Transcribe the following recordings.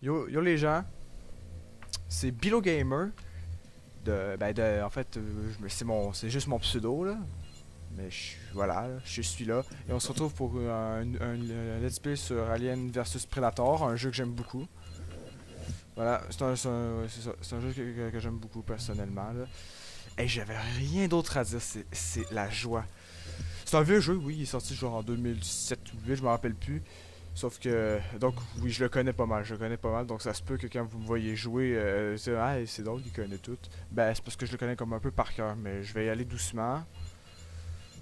Yo les gens, c'est Bilo Gamer. En fait, c'est juste mon pseudo là. Mais voilà, je suis là. Et on se retrouve pour un let's play sur Alien vs Predator, un jeu que j'aime beaucoup. Voilà, c'est un jeu que j'aime beaucoup personnellement là. Et j'avais rien d'autre à dire, c'est la joie. C'est un vieux jeu, oui, il est sorti genre en 2007 ou 2008, je me rappelle plus. Sauf que, donc oui, je le connais pas mal, donc ça se peut que quand vous me voyez jouer, c'est drôle, il connaît tout. Ben, c'est parce que je le connais comme un peu par cœur, mais je vais y aller doucement.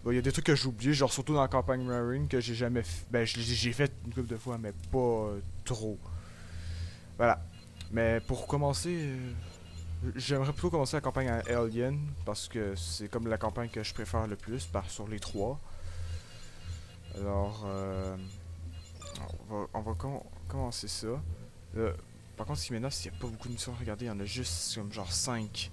Bon, il y a des trucs que j'ai oubliés, genre surtout dans la campagne Marine que j'ai jamais fait. Ben, j'ai fait une couple de fois, mais pas trop. Voilà. Mais pour commencer, j'aimerais plutôt commencer la campagne à Alien, parce que c'est comme la campagne que je préfère le plus, sur les trois. Alors, on va commencer ça. Par contre, ce qui m'énerve, c'est qu'il n'y a pas beaucoup de missions à regarder. Il y en a juste comme genre 5.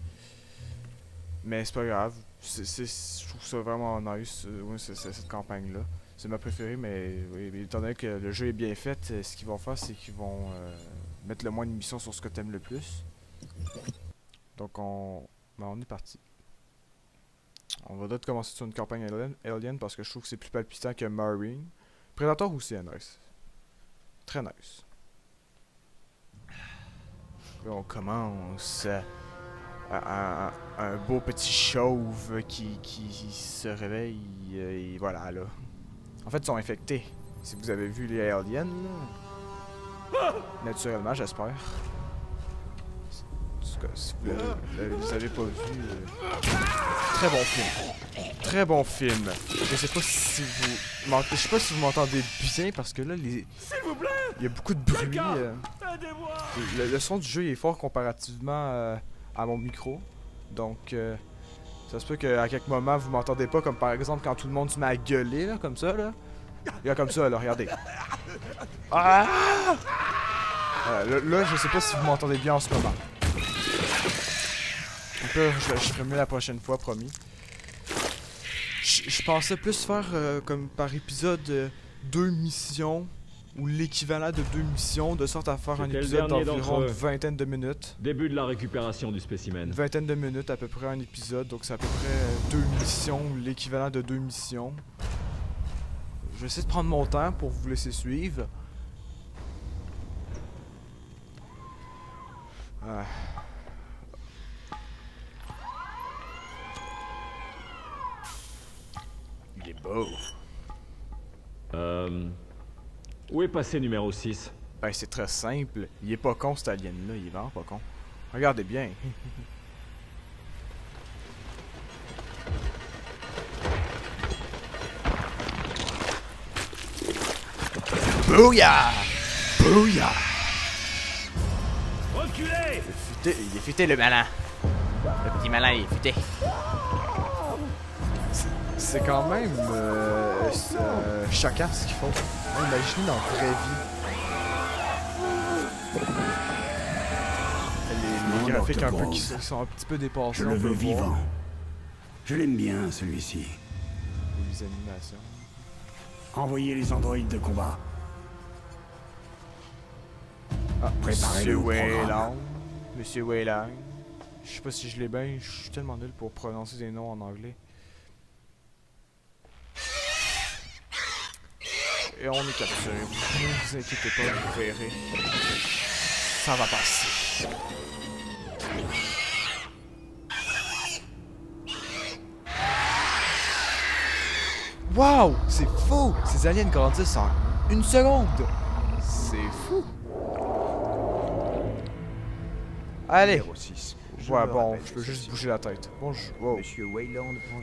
Mais c'est pas grave. Je trouve ça vraiment nice, cette campagne-là. C'est ma préférée, mais oui, étant donné que le jeu est bien fait, ce qu'ils vont faire, c'est qu'ils vont mettre le moins de missions sur ce que t'aimes le plus. Donc on est parti. On va d'autres commencer sur une campagne Alien parce que je trouve que c'est plus palpitant que Marine. Predator aussi est nice. Très nice. Là, on commence un beau petit chauve qui se réveille et voilà là. En fait, ils sont infectés. Si vous avez vu les aliens, là. Naturellement, j'espère. En tout cas, si vous avez pas vu, très bon film. Très bon film. Je sais pas si vous m'entendez bien parce que là, il y a beaucoup de bruit. Le son du jeu est fort comparativement à mon micro. Donc, ça se peut qu'à quelques moments, vous m'entendez pas, comme par exemple quand tout le monde se met à gueuler, là, comme ça, là. Regarde comme ça, là, regardez. Ah! Là, je sais pas si vous m'entendez bien en ce moment. Donc là, je ferai mieux la prochaine fois, promis. Je pensais plus faire comme par épisode 2 missions ou l'équivalent de 2 missions, de sorte à faire un épisode d'environ une vingtaine de minutes. Début de la récupération du spécimen. Une vingtaine de minutes à peu près un épisode, donc c'est à peu près 2 missions, ou l'équivalent de 2 missions. Je vais essayer de prendre mon temps pour vous laisser suivre. Ah. Il est beau. Où est passé numéro 6? Ben c'est très simple. Il est pas con cet alien là, il est vraiment pas con. Regardez bien. Bouya! Bouya! Reculez! Il est futé le malin. Le petit malin il est futé. C'est quand même choquant ce qu'ils font. Imaginez dans la vraie vie. Les graphiques un peu qui sont un petit peu dépassés. Je le veux vivant. Je l'aime bien celui-ci. Les animations. Envoyez les androïdes de combat. Ah, Préparez-le au programme. Monsieur Weyland. Je sais pas si je l'ai bien, je suis tellement nul pour prononcer des noms en anglais. Et on est capturé. Ne vous inquiétez pas, vous verrez. Ça va passer. Wow! C'est fou! Ces aliens grandissent en une seconde! C'est fou! Allez! Ouais, bon, je peux juste bouger la tête. Bon, wow.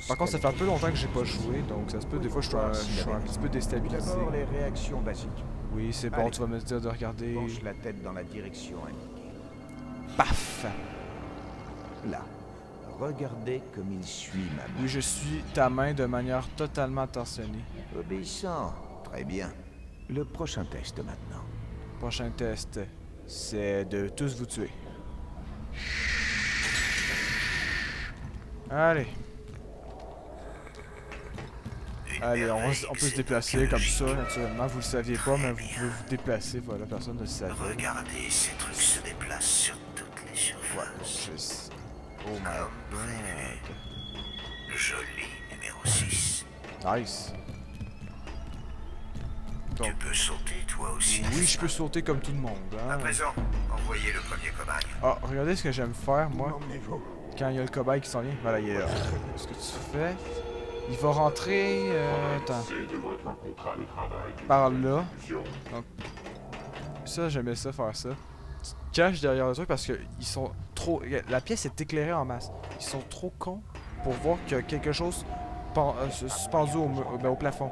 Par contre, ça fait un peu longtemps que j'ai pas joué, donc ça se peut, des fois, je suis un petit peu déstabilisé. D'abord, les réactions basiques. Oui, c'est bon, tu vas me dire de regarder. Penche la tête dans la direction indiquée. Paf! Là. Regardez comme il suit ma main. Oui, je suis ta main de manière totalement attentionnée. Obéissant. Très bien. Le prochain test maintenant. Prochain test, c'est de tous vous tuer. Allez. Allez, on peut se déplacer comme ça, naturellement. Vous le saviez pas, mais vous pouvez vous déplacer. Voilà, personne ne le savait. Regardez, ces trucs se déplacent sur toutes les surfaces. Oh my god. Joli numéro 6. Nice. Tu Donc, peux sauter toi aussi. oui, je peux sauter comme tout le monde. À Hein. présent, envoyez le premier cobaye. Ah, regardez ce que j'aime faire, moi. Quand il y a le cobaye qui s'en vient. Voilà, il est là. Ce que tu fais, il va rentrer. Attends. Par là. Donc, ça, j'aimais ça, faire ça. Tu te caches derrière le truc parce que ils sont trop. La pièce est éclairée en masse. Ils sont trop cons pour voir qu'il y a quelque chose suspendu au plafond.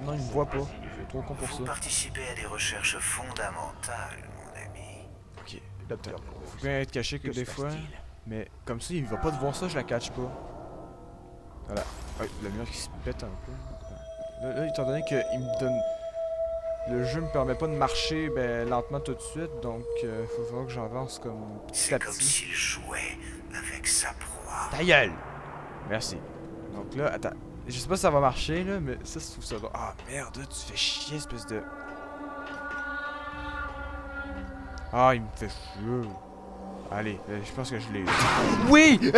Non, ils me voient pas. Je suis trop con pour Vous ça. participez à des recherches fondamentales, mon ami. Ok, là, peut-être. Faut bien être caché que des fois. Mais comme ça, il va pas te voir ça, je la catch pas. Voilà. Ouais, la lumière qui se pète un peu. Là, étant donné que il me donne. Le jeu me permet pas de marcher lentement tout de suite, donc faut vraiment que j'avance comme petit à C'est comme petit. s'il jouait avec sa proie. Ta gueule! Merci. Donc là, attends. Je sais pas si ça va marcher là, mais ça, je trouve ça bon. Ah merde, tu fais chier, espèce de. Ah, il me fait chier. Allez, je pense que je l'ai eu. Oui!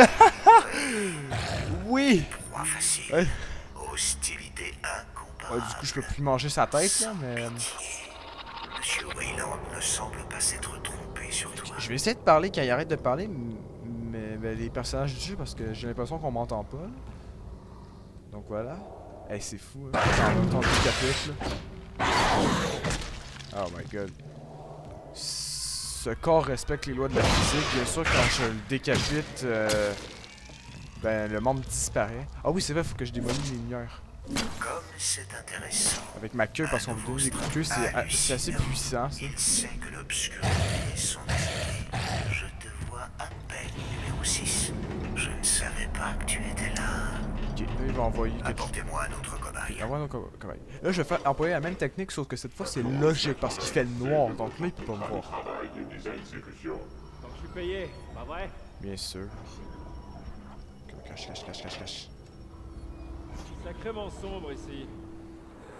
Oui! Proie facile. Ouais. Hostilité Ouais, incomparable. du coup, je peux plus manger sa tête là, mais. Monsieur Wayland ne semble pas s'être trompé sur toi. Je vais essayer de parler quand il arrête de parler, mais les personnages du jeu, parce que j'ai l'impression qu'on m'entend pas. Là. Donc voilà. Hey, c'est fou, hein. Ton décapite, là. Oh my god. Ce corps respecte les lois de la physique. Bien sûr, quand je le décapite, le monde disparaît. Ah oui, c'est vrai, faut que je démolisse les lumières. Comme c'est intéressant. Avec ma queue, parce qu'on me donne des coups de queue, c'est assez puissant, ça. Il sait que l'obscurité est son ennemi. Je te vois à peine, numéro 6. Je ne savais pas que tu étais là. Ok, là, il va envoyer quelque chose. Apportez-moi un autre cobaye. Envoie nos cobayes. Là, je vais faire employer la même technique, sauf que cette fois, c'est logique, parce qu'il fait le noir, donc là, il peut pas me voir. Donc je suis payé, pas vrai? Bien sûr. Cache. Sacrément sombre ici.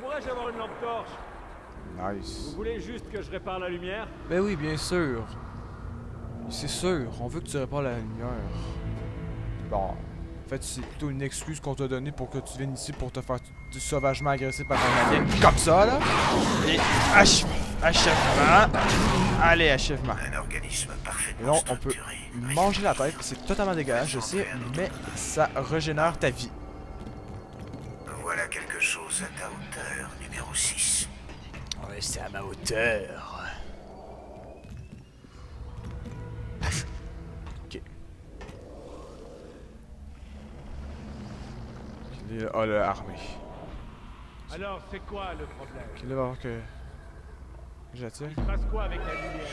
Pourrais-je avoir une lampe torche? Nice. Vous voulez juste que je répare la lumière? Ben oui, bien sûr. C'est sûr, on veut que tu répares la lumière. Bon, en fait, c'est plutôt une excuse qu'on t'a donnée pour que tu viennes ici pour te faire sauvagement agresser par un alien comme ça, là. Et achèvement. Allez, achèvement. Un organisme Et parfaitement là, on peut structuré. manger la tête. C'est totalement dégueulasse, je sais, mais ça régénère ta vie. Voilà quelque chose à ta hauteur, numéro 6. Ouais, c'est à ma hauteur. Ok. Oh, le armée. Alors, c'est quoi le problème? Ok, là, va voir que j'attire. Il se passe quoi avec la lumière?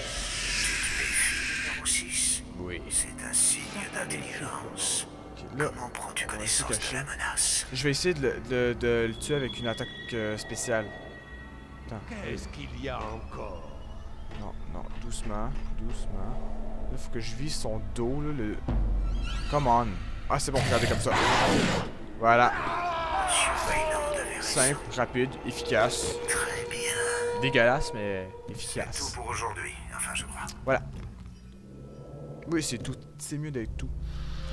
Numéro 6. Oui. C'est un signe d'intelligence. Ok, là, Comment prends-tu on va connaissance essayer de de cacher. la menace? Je vais essayer de le tuer avec une attaque spéciale. Attends. Qu'est-ce qu'il y a encore? Non, doucement. Là, faut que je vise son dos, là, le... Come on. Ah, c'est bon, regardez comme ça. Voilà. Monsieur Wayland avait raison. Simple, rapide, efficace. Très bien. Dégueulasse, mais C'est tout efficace. pour aujourd'hui. Enfin, je crois. Voilà. Oui, c'est tout. C'est mieux d'être tout.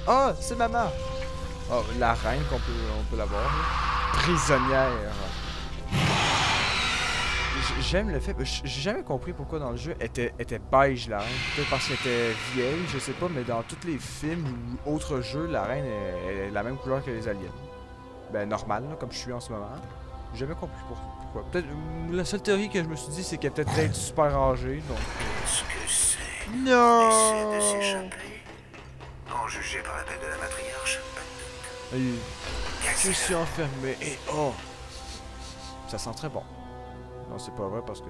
Ah, c'est maman. Oh, la reine on peut l'avoir. Là. Prisonnière. J'aime le fait. J'ai jamais compris pourquoi dans le jeu était beige la reine. Peut-être parce qu'elle était vieille, je sais pas, mais dans tous les films ou autres jeux, la reine est la même couleur que les aliens. Ben normal, là, comme je suis en ce moment. J'ai jamais compris pourquoi. Peut-être la seule théorie que je me suis dit, c'est qu'elle peut-être super âgée, donc. Ce que c'est. Non. Essaie de s'échapper. En jugé par l'appel de la matriarche. Et je suis enfermé et oh, ça sent très bon. Non, c'est pas vrai parce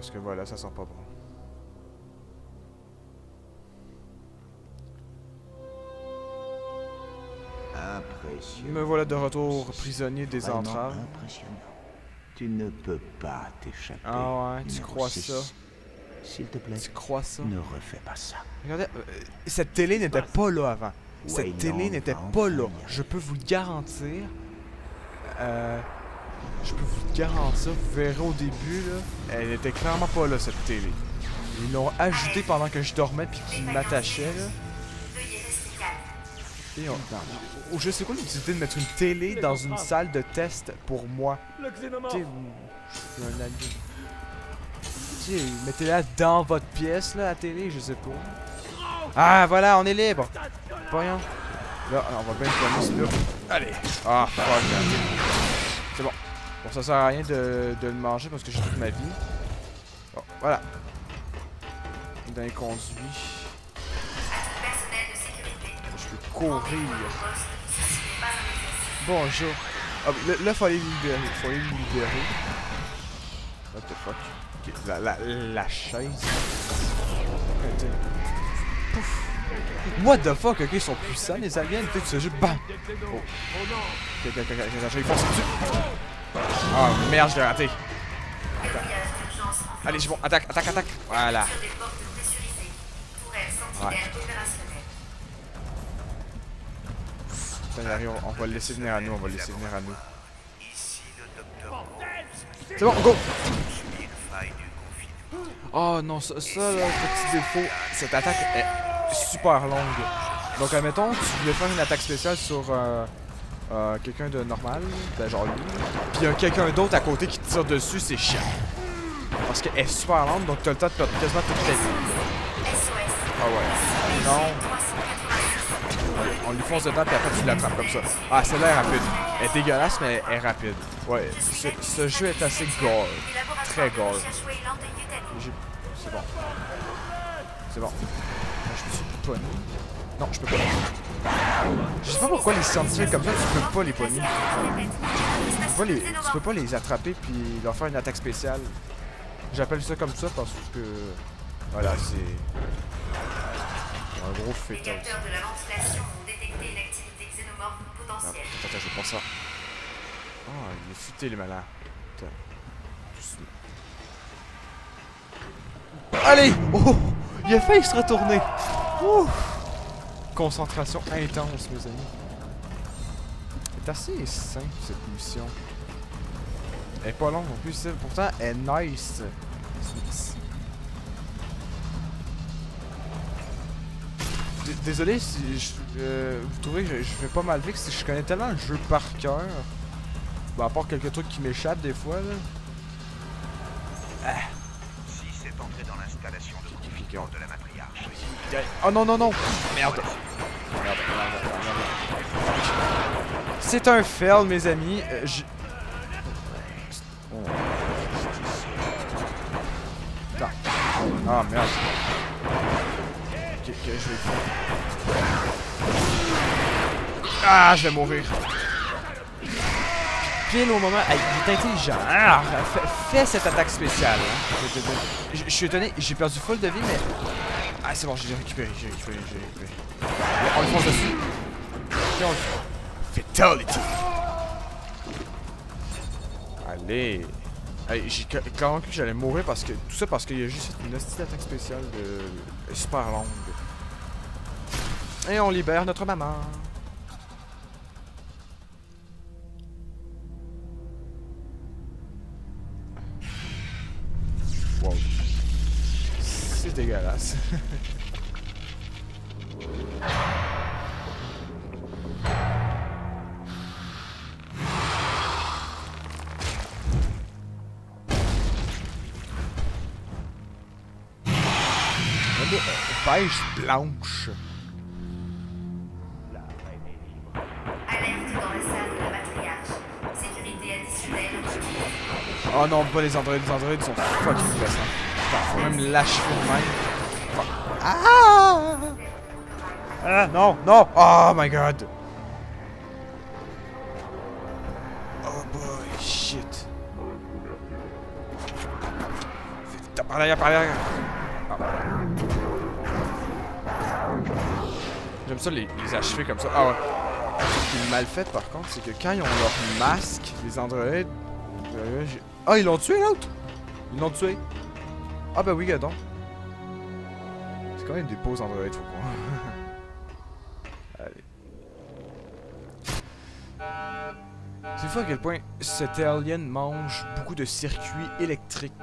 que voilà, ça sent pas bon. Impressionnant. Me voilà de retour prisonnier des Vraiment entraves. impressionnant. Tu ne peux pas t'échapper. Ah ouais, tu numéro crois 6. ça? S'il te plaît, Tu crois ça? ne refais pas ça. Regardez, cette télé n'était pas là avant. Cette Wayland télé n'était va pas enfin là. y Je peux vous le garantir. je peux vous garantir, vous verrez au début, là, elle était clairement pas là, cette télé. Ils l'ont ajoutée pendant que je dormais puis qu'ils m'attachaient, là. Et je sais quoi l'utilité de mettre une télé dans une salle de test pour moi. Le xénomorphe. Tu sais, je suis un alien. Tu sais, mettez-la dans votre pièce, là, la télé, je sais pas. Ah, voilà, on est libre. Voyons. Là, on va bien le poigner, celui-là. Allez. Ah, fuck. C'est bon. Bon, ça sert à rien de le manger parce que j'ai toute ma vie. Bon, voilà. Dans les conduits. Je peux courir. Bonjour. Ah, là, faut aller le libérer. Faut aller le libérer. What the fuck? Ok, la chaise. Pouf. What the fuck? Ok, ils sont puissants, les aliens. Peut-être que c'est juste BAM! Oh. Ok, ils foncent dessus. Ah, merde, je l'ai raté. Allez, je bon. Attaque. Voilà. Ouais. On va le laisser venir à nous, Ici le docteur Groves. C'est bon, go! Subit une faille du confinement. Oh non, ça là, petit défaut, cette attaque est super longue. Donc, admettons, tu voulais faire une attaque spéciale sur quelqu'un de normal, ben genre lui, puis il y a quelqu'un d'autre à côté qui te tire dessus, c'est chiant. Parce qu'elle est super lente, donc t'as le temps de perdre quasiment toute ta vie. Ah ouais. Non. On lui fonce dedans, puis après tu l'attrapes comme ça. Ah, celle-là est rapide. Elle est dégueulasse, mais elle est rapide. Ouais, ce jeu est assez gore. Très gore. C'est bon. C'est bon. Je me suis pogné. Non, je peux pas. Je sais pas pourquoi les scientifiques comme ça, tu peux pas les pogner. Tu peux pas les attraper puis leur faire une attaque spéciale. J'appelle ça comme ça parce que... Voilà, c'est... un gros Les fétal. capteurs de la ventilation ont détecté une activité xénomorphe potentielle. Attends, je prends ça. Ah, il est futé les malins. Attends. Doucement. Allez! Oh! Il a failli se retourner! Ouh! Concentration intense, mes amis. C'est assez simple, cette mission. Elle est pas longue en plus, pourtant elle est nice. Désolé si vous trouvez que je fais pas mal vite, je connais tellement le jeu par cœur. Bon, à part quelques trucs qui m'échappent des fois là. Ah. Si c'est entré dans l'installation de confinement de la matriarche. Oh non, non, non! Merde! C'est un fail, mes amis. Attends. Ah, merde. Ok, je vais le faire. Ah, je vais mourir. Pile au moment... Hey, il est intelligent. Ah, fais cette attaque spéciale. Hein. Je suis étonné, j'ai perdu full de vie, mais... Ah, c'est bon, j'ai récupéré. On le fonce dessus. Et on le fait. Fatality. Allez. Hey, j'ai clairement cru que j'allais mourir parce que... Tout ça parce qu'il y a juste une hostie attaque spéciale de... super longue. Et on libère notre maman. Wow. C'est dégueulasse. Beige blanche. Alerte dans la salle de la matriarche. Sécurité additionnelle. Oh non, pas les androïdes. Les androïdes sont fucking puissants. Faut même l'achever de même. Fuck. Ah! Ah non, non! Oh my god! Oh boy, shit. Par derrière. Ah. J'aime ça les achever comme ça. Ah ouais. Ce qui est mal fait par contre, c'est que quand ils ont leur masque, les androïdes. Ah, ils l'ont tué l'autre! Ils l'ont tué! Ah bah oui, gadon. C'est quand même des beaux androïdes, faut qu'on... Allez. C'est fou à quel point cet alien mange beaucoup de circuits électriques.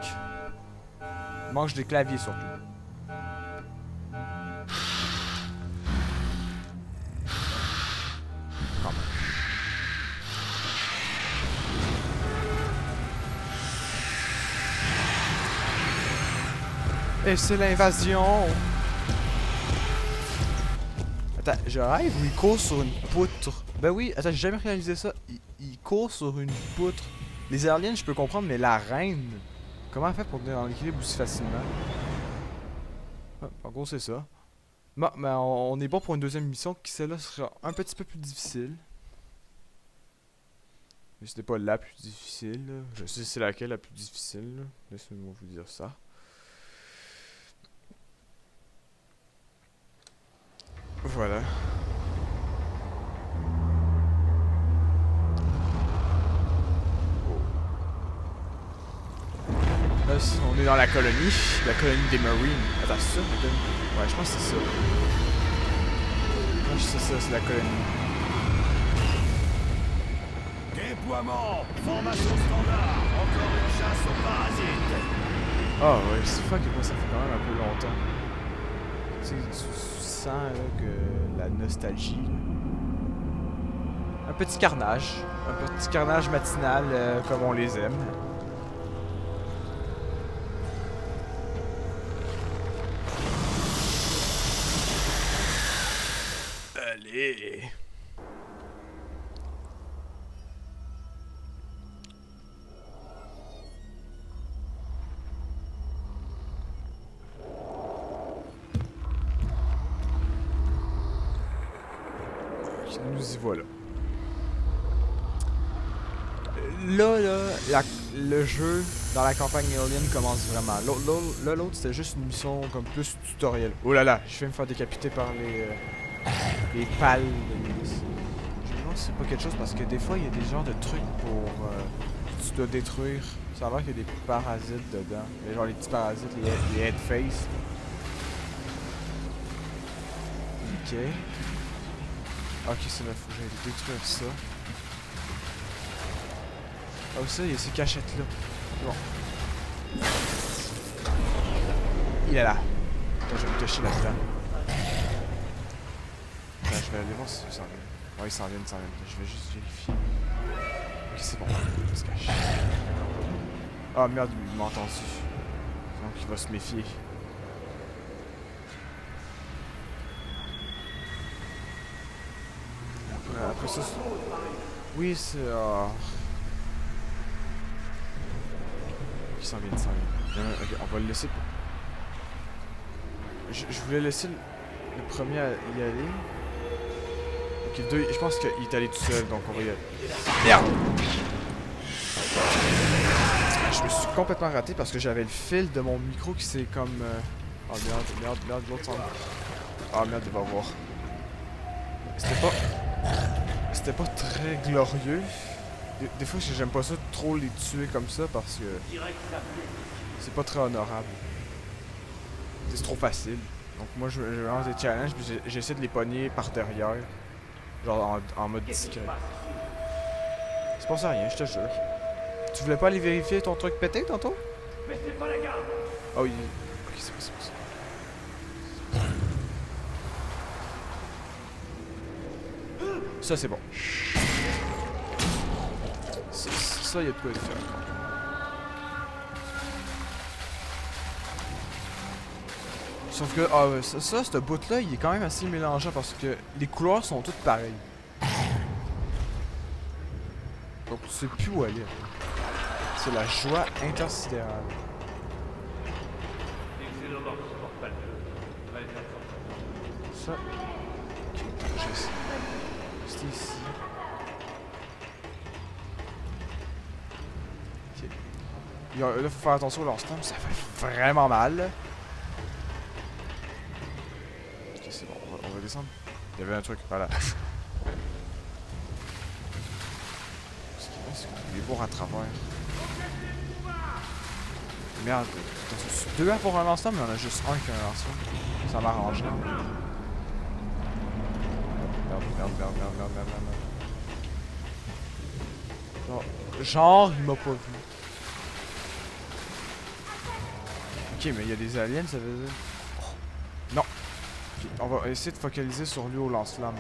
Il mange des claviers surtout. Quand même. Et c'est l'invasion! Attends, je rêve ou il court sur une poutre? Ben oui, attends, j'ai jamais réalisé ça. Il court sur une poutre. Les aliens, je peux comprendre, mais la reine, comment elle fait pour tenir dans l'équilibre aussi facilement? Ah, en gros, c'est ça. Bon, mais on est bon pour une deuxième mission qui, celle-là, sera un petit peu plus difficile. Mais c'était pas la plus difficile, là. Je sais c'est laquelle la plus difficile, là. Laissez-moi vous dire ça. Voilà. Là, on est dans la colonie des Marines. Attends, c'est ça? Ouais, je pense que c'est ça. Ouais, c'est ça, c'est la colonie. Déploiement, formation standard, encore une chasse aux parasites. Ah ouais, c'est fou à quel point ça fait quand même un peu longtemps. Tu sais, tu sens là, que la nostalgie. Là. Un petit carnage matinal comme on les aime. Allez. Nous y voilà. Là, le jeu dans la campagne Alien commence vraiment. L'autre, c'était juste une mission comme plus tutoriel. Oh là là, je vais me faire décapiter par les pales de milice. Je me demande si c'est pas quelque chose parce que des fois, il y a des genres de trucs pour que tu dois détruire. Ça a l'air qu'il y a des parasites dedans. Mais genre les petits parasites, les headface. Ok. Ok, c'est là, faut que j'aille détruire ça. Ah, ça, il y a ces cachettes-là. Bon. Il est là. Attends, je vais me cacher là-dedans. Attends, je vais aller voir si il s'en vient. Ouais, il s'en vient, Je vais juste vérifier. Ok, c'est bon. Il se cache. Ah merde, il m'a entendu. Donc, il va se méfier. Après ça, oui, c'est... Il s'en vient, Ok, on va le laisser... Je voulais laisser le premier à y aller. Ok, le deux, je pense qu'il est allé tout seul, donc on va y aller. Merde! Je me suis complètement raté parce que j'avais le fil de mon micro qui s'est comme... Oh merde, l'autre sens. Ah merde, il va voir. C'était pas très glorieux. Des fois, j'aime pas ça trop les tuer comme ça parce que c'est pas très honorable. C'est trop facile. Donc moi, je lance des challenges puis j'essaie de les pogner par derrière. Genre en mode discret. C'est pas ça rien, je te jure. Tu voulais pas aller vérifier ton truc pété tantôt? Mais c'est pas la garde. Oh, il... Ok, c'est pas ça. Ça, c'est bon. Ça, il y a de quoi faire. Sauf que, ce bout-là, il est quand même assez mélangeant parce que les couleurs sont toutes pareilles. Donc, tu sais plus où aller. C'est la joie intersidérale. Ça. Ok, j'essaie. C'était ici. Ok. Là, faut faire attention au lance-temps, ça fait vraiment mal. Ok, c'est bon, on va descendre. Il y avait un truc, voilà. Il est beau à travers. Merde, t'as deux à pour un lance-temps, mais on a juste un qui a un lance-temps. Ça m'arrange. Merde. Genre, il m'a pas vu. Ok, mais il y a des aliens, ça veut dire. Non. Okay, on va essayer de focaliser sur lui au lance-flamme.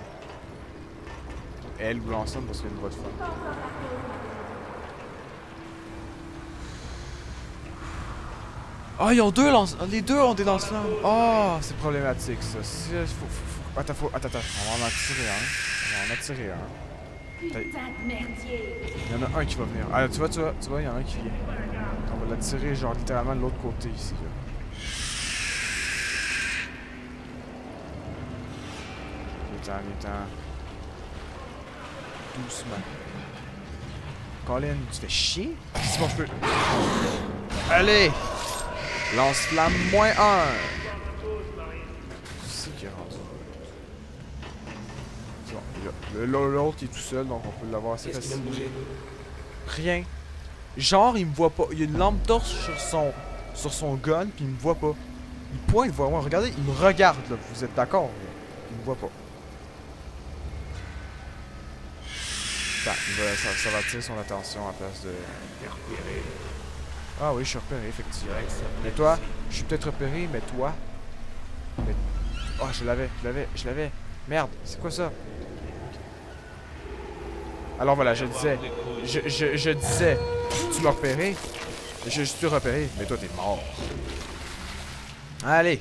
Elle ou lance-flamme parce qu'il y a une voix de femme. Ah, ils ont deux lance... Les deux ont des lance-flammes. Ah, c'est problématique ça. Attends, attends. On va en tirer un. On va en attirer un. Putain de merdier. Il y en a un qui va venir. Ah, tu vois, il y en a un qui vient. On va l'attirer genre littéralement de l'autre côté ici. Là. Viens-t'en. Doucement. Colin, tu fais chier? C'est bon, je peux. Allez! Lance-flamme -1. C'est qui est rendu. C'est bon, l'autre il est tout seul, donc on peut l'avoir assez facilement. Rien. Genre, il me voit pas. Il y a une lampe torche sur son gun, puis il me voit pas. Il pointe vers moi. Regardez, il me regarde, là. Vous êtes d'accord? Il me voit pas. Attends, ça va attirer son attention à place de... Ah oui, je suis repéré, effectivement. Et toi? Je suis peut-être repéré, mais toi? Oh, je l'avais. Merde, c'est quoi ça? Alors voilà, je disais, tu m'as repéré, je suis repéré, mais toi t'es mort. Allez.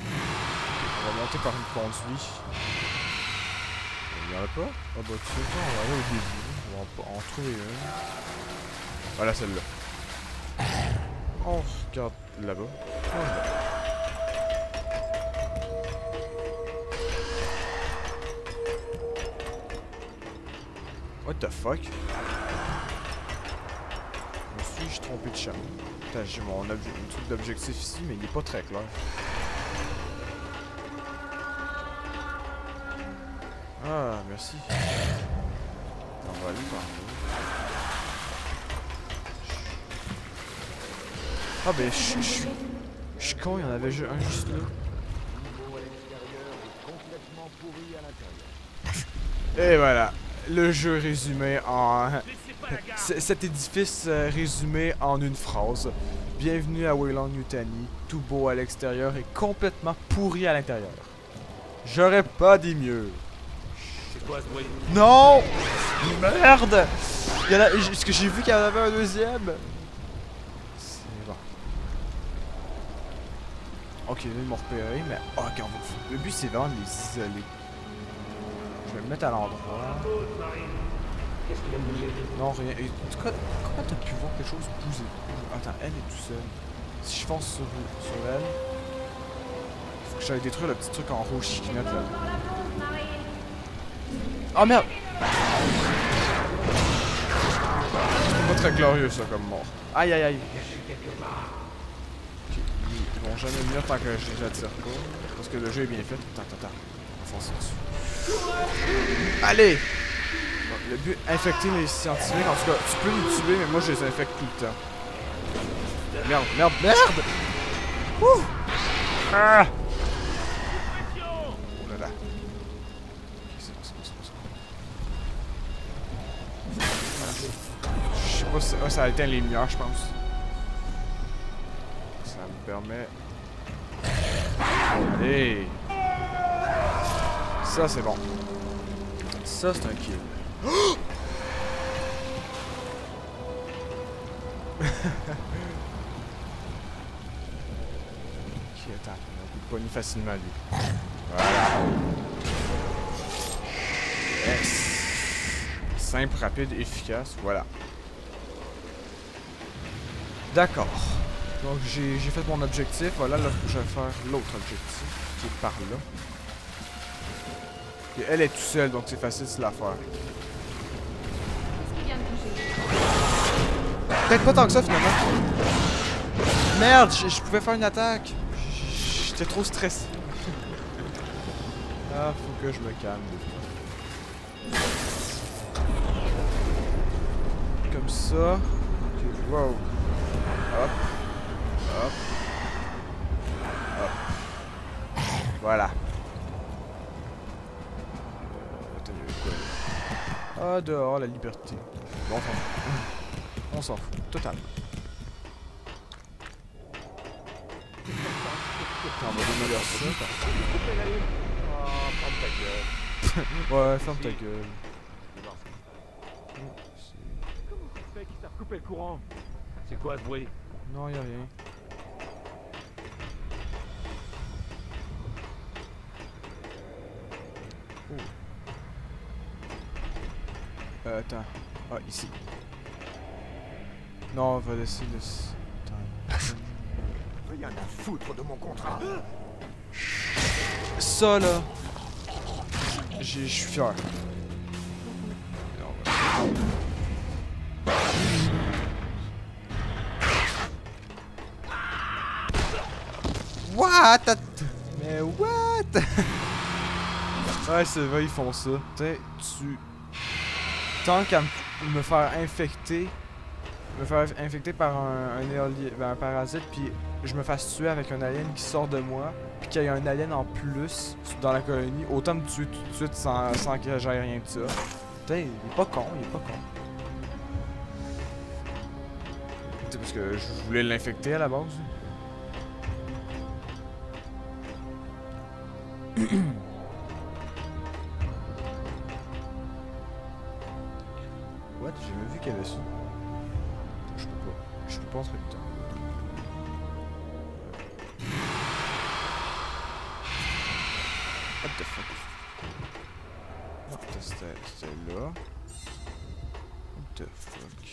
On va monter par une conduite. Il n'y en a pas? Ah bah tu sais pas, on va aller au début. On va en trouver une. Voilà celle-là. On regarde là-bas. What the fuck? Je me suis trompé de chemin. Putain, j'ai mon truc d'objectif ici, mais il est pas très clair. Ah, merci. On va aller par là. Ah ben je suis con, il y en avait un juste là. Et voilà, le jeu résumé en... Cet édifice résumé en une phrase. Bienvenue à Weyland-Yutani, tout beau à l'extérieur et complètement pourri à l'intérieur. J'aurais pas dit mieux. Non! Merde! Est-ce que j'ai vu qu'il y en avait un deuxième? Ok, là, ils m'ont repéré, mais... Ok, le but, c'est vraiment de les isoler. Je vais me mettre à l'endroit. Non, rien. Et, en tout cas, comment t'as pu voir quelque chose bouger? Attends, elle est tout seule. Si je fonce sur elle... Faut que j'aille détruire le petit truc en rouge qui clignote, là. Oh, merde! C'est pas très glorieux, ça, comme mort. Aïe, aïe, aïe. Ils vont jamais venir tant que je les attire pas. Parce que le jeu est bien fait. Attends. On va foncer dessus. Allez! Bon, le but, infecter les scientifiques. En tout cas, tu peux les tuer, mais moi je les infecte tout le temps. Merde! Ouh! Ah! Oh là là. C'est je sais pas si ça a éteint les lumières, je pense. Ça me permet... Allez! Ça, c'est bon. Ça, c'est un kill. Oh! Ok, attends. On peut pogner facilement, lui. Voilà. Yes! Simple, rapide, efficace. Voilà. D'accord. Donc j'ai fait mon objectif, voilà, là je vais faire l'autre objectif, qui est par là. Et elle est toute seule, donc c'est facile de la faire. Peut-être pas tant que ça finalement. Merde, je pouvais faire une attaque. J'étais trop stressé. Ah, faut que je me calme. Comme ça. Okay, wow. Hop. Hop. Hop. Voilà. Attends, il y avait quoi là? Ah, dehors, la liberté. Bon, enfin. On s'en fout. Totalement. Attends, on va démolir ça. Oh, ferme ta gueule. Ouais, ferme ta gueule. Comment ça se fait qu'ils savent couper le courant? C'est quoi ce bruit? Non, y'a rien. Oh. Attends. Ah, ici. Non, on va laisser le... Attends. Rien à foutre de mon contrat. Ça, là... Je suis fier. What? Mais what? Ouais, c'est vrai, ils font ça. T'sais, tant qu'à me faire infecter... par un parasite, puis je me fasse tuer avec un alien qui sort de moi, puis qu'il y ait un alien en plus dans la colonie, autant me tuer tout de suite sans que j'aie rien de ça. Putain, il est pas con, C'est parce que je voulais l'infecter à la base. What? J'ai même vu qu'il y avait ça. Je peux pas entrer dedans. What the fuck? Non, c'était là. What the fuck?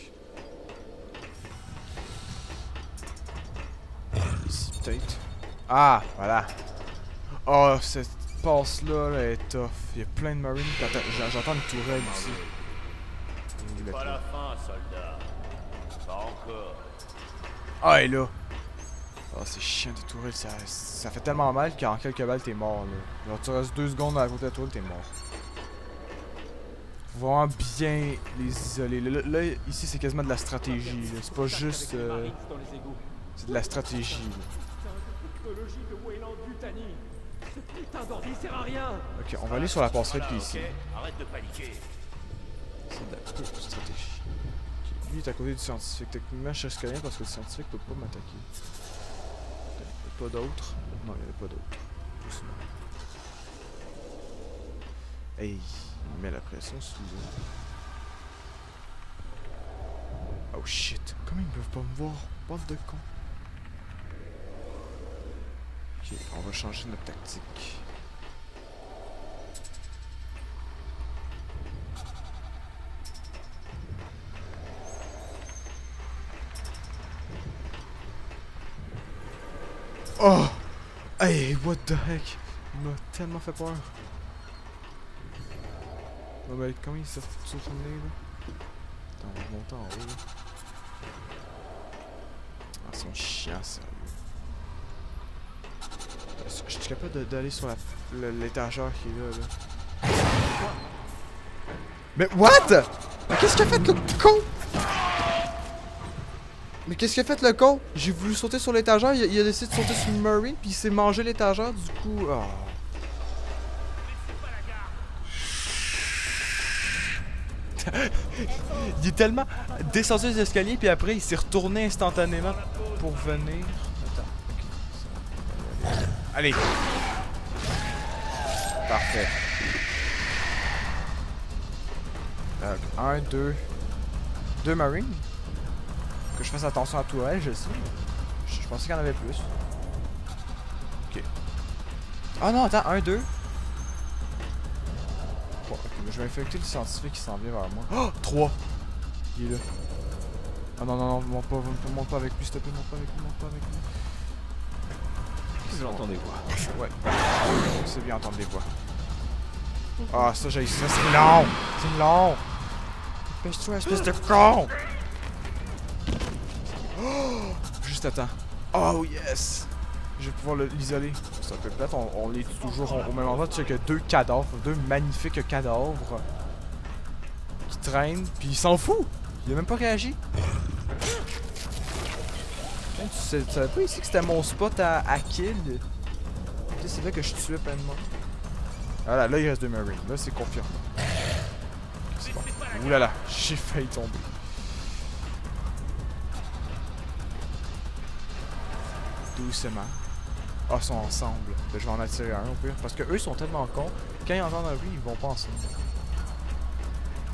Ici peut-être. Ah, voilà. Oh, cette passe-là là, est tough. Il y a plein de marines. Attends, j'entends une tourelle ici. Pas la fin, soldat. Pas encore. Ah, elle est là. Oh, c'est chiant des tourelles. Ça fait tellement mal qu'en quelques balles, t'es mort là. Genre, tu restes 2 secondes à côté de toi, t'es mort. Faut vraiment bien les isoler. Là ici, c'est quasiment de la stratégie. C'est pas juste. C'est de la stratégie. Technologie de Weyland Butani. Ce putain d'ordi sert à rien. Ok, on va aller sur la passerelle qui est ici. Arrête de paniquer. C'est de la stratégie. Okay. Lui il est à côté du scientifique. Techniquement, je risque rien parce que le scientifique peut pas m'attaquer. Il n'y a pas d'autre. Non, il n'y en a pas d'autre. Doucement. Hey, il met la pression sur lui. Oh shit. Comment ils peuvent pas me voir? Bande de con. Ok, on va changer notre tactique. Oh! Hey, what the heck? Il m'a tellement fait peur. Oh, ben, comment il s'est retourné là? Attends, on va monter en haut là. Ah, ils sont chiants, sérieux. Je suis capable d'aller sur l'étagère qui est là. Mais what? Mais qu'est-ce qu'il a fait le con? Mais qu'est-ce qu'il a fait le con? J'ai voulu sauter sur l'étagère, il a décidé de sauter sur une marine, puis il s'est mangé l'étagère, du coup... Oh. Il est tellement descendu les escaliers, puis après il s'est retourné instantanément pour venir... Attends, ok. Allez! Parfait. 1, 2... 2 marines? Que je fasse attention à tout elle, je sais. Je pensais qu'il y en avait plus. Ok. Ah non, attends, 1, 2. Bon, ok, je vais infecter le scientifique qui s'en vient vers moi. Oh! 3! Il est là. Ah non, non, non, monte pas avec lui, s'il te plaît, monte pas avec lui. J'entends des voix. Ouais. C'est bien entendre des voix. Ah, ça, j'ai ça, c'est long! C'est long! Dépêche-toi, espèce de con! Oh, juste attends. Oh yes! Je vais pouvoir l'isoler. C'est un peu plate, on les tue toujours au même endroit. Tu sais qu'il y a 2 cadavres, 2 magnifiques cadavres qui traînent, puis il s'en fout! Il a même pas réagi. Tu savais pas ici que c'était mon spot à kill? C'est là que je tuais plein de monde. Voilà, là il reste 2 Marines. Là c'est confirmé. C'est bon. Oulala, j'ai failli tomber. Doucement. Ah, ils sont ensemble. Ben, je vais en attirer un au pire. Parce que eux sont tellement cons. Quand ils entendent un bruit, ils vont pas ensemble.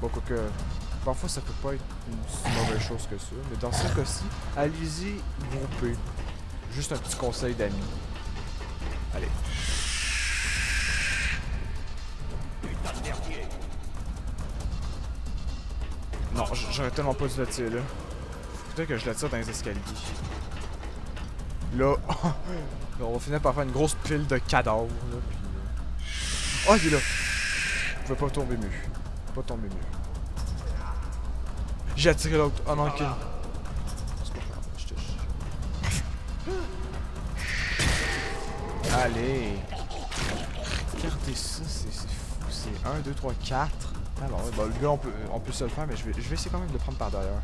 Bon, quoique. Parfois ça peut pas être une si mauvaise chose que ça. Mais dans ce cas-ci, allez-y grouper. Juste un petit conseil d'amis. Allez. Non, j'aurais tellement pas dû la tirer là. Peut-être que je la tire dans les escaliers. Là, on va finir par faire une grosse pile de cadavres. Là, puis... Oh, il est là! Je pouvais pas tomber mieux. Pas tomber mieux. J'ai attiré l'autre. Oh non, kill. C'est pas grave, je touche. Allez! Regardez ça, c'est fou. C'est 1, 2, 3, 4. Alors, bah, le gars, on peut se le faire, mais je vais essayer quand même de le prendre par derrière.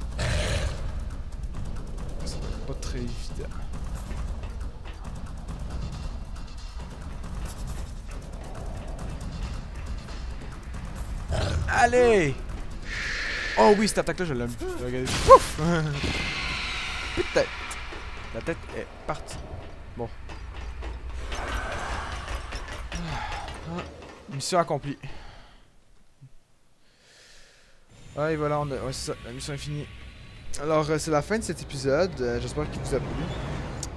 Ça va être pas très évident. Allez! Oh oui, cette attaque-là, je l'aime. Regardez. Pouf! Peut-être. La tête est partie. Bon. Mission accomplie. Ah, et voilà, ouais, c'est ça, la mission est finie. Alors, c'est la fin de cet épisode. J'espère qu'il vous a plu.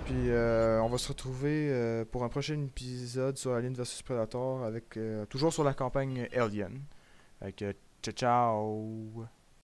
Puis, on va se retrouver pour un prochain épisode sur Alien vs Predator avec toujours sur la campagne Alien. Ciao, ciao!